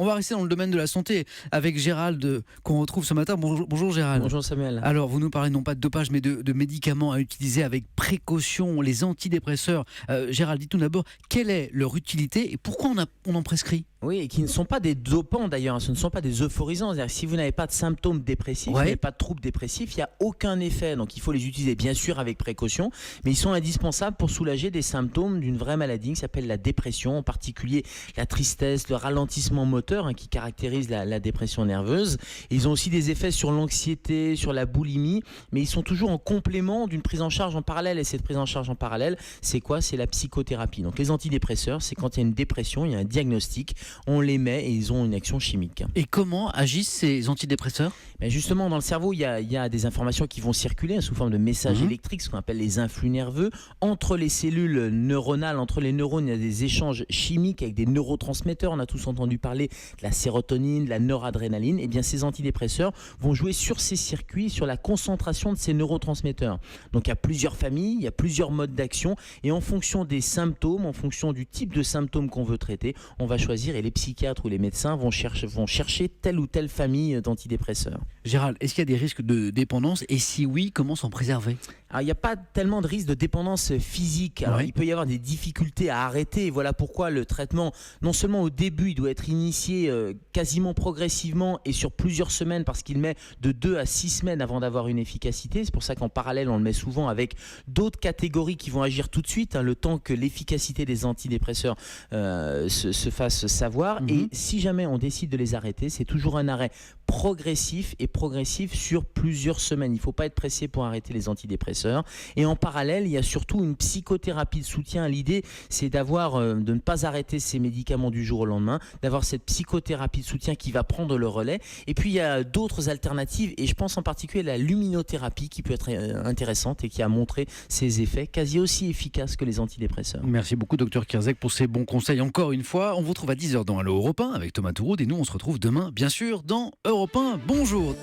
On va rester dans le domaine de la santé avec Gérald qu'on retrouve ce matin. Bonjour Gérald. Bonjour Samuel. Alors vous nous parlez non pas de dopage mais de médicaments à utiliser avec précaution, les antidépresseurs. Gérald, dites-nous d'abord quelle est leur utilité et pourquoi on en prescrit ? Oui, et qui ne sont pas des dopants d'ailleurs, ce ne sont pas des euphorisants. C'est-à-dire que si vous n'avez pas de symptômes dépressifs, vous n'avez pas de troubles dépressifs, il n'y a aucun effet. Donc il faut les utiliser bien sûr avec précaution, mais ils sont indispensables pour soulager des symptômes d'une vraie maladie qui s'appelle la dépression, en particulier la tristesse, le ralentissement moteur qui caractérise la dépression nerveuse. Et ils ont aussi des effets sur l'anxiété, sur la boulimie, mais ils sont toujours en complément d'une prise en charge en parallèle. Et cette prise en charge en parallèle, c'est quoi ? C'est la psychothérapie. Donc les antidépresseurs, c'est quand il y a une dépression, il y a un diagnostic, on les met et ils ont une action chimique. Et comment agissent ces antidépresseurs ? Mais justement, dans le cerveau, il y a des informations qui vont circuler sous forme de messages électriques, ce qu'on appelle les influx nerveux. Entre les cellules neuronales, entre les neurones, il y a des échanges chimiques avec des neurotransmetteurs. On a tous entendu parler de la sérotonine, de la noradrénaline. Et bien, ces antidépresseurs vont jouer sur ces circuits, sur la concentration de ces neurotransmetteurs. Donc, il y a plusieurs familles, il y a plusieurs modes d'action. Et en fonction des symptômes, en fonction du type de symptômes qu'on veut traiter, on va choisir, et les psychiatres ou les médecins vont chercher telle ou telle famille d'antidépresseurs. Gérald, est-ce qu'il y a des risques de dépendance et si oui, comment s'en préserver ? Alors, il n'y a pas tellement de risque de dépendance physique. Alors, il peut y avoir des difficultés à arrêter. Et voilà pourquoi le traitement, non seulement au début, il doit être initié quasiment progressivement et sur plusieurs semaines parce qu'il met de 2 à 6 semaines avant d'avoir une efficacité. C'est pour ça qu'en parallèle, on le met souvent avec d'autres catégories qui vont agir tout de suite, le temps que l'efficacité des antidépresseurs se fasse savoir. Et si jamais on décide de les arrêter, c'est toujours un arrêt progressif sur plusieurs semaines. Il ne faut pas être pressé pour arrêter les antidépresseurs. Et en parallèle, il y a surtout une psychothérapie de soutien. L'idée, c'est de ne pas arrêter ces médicaments du jour au lendemain, d'avoir cette psychothérapie de soutien qui va prendre le relais. Et puis, il y a d'autres alternatives, et je pense en particulier à la luminothérapie qui peut être intéressante et qui a montré ses effets quasi aussi efficaces que les antidépresseurs. Merci beaucoup, Dr Kierzek, pour ces bons conseils. Encore une fois, on vous retrouve à 10h dans Allo Europe 1 avec Thomas Touroud, et nous, on se retrouve demain, bien sûr, dans Europe 1. Bonjour.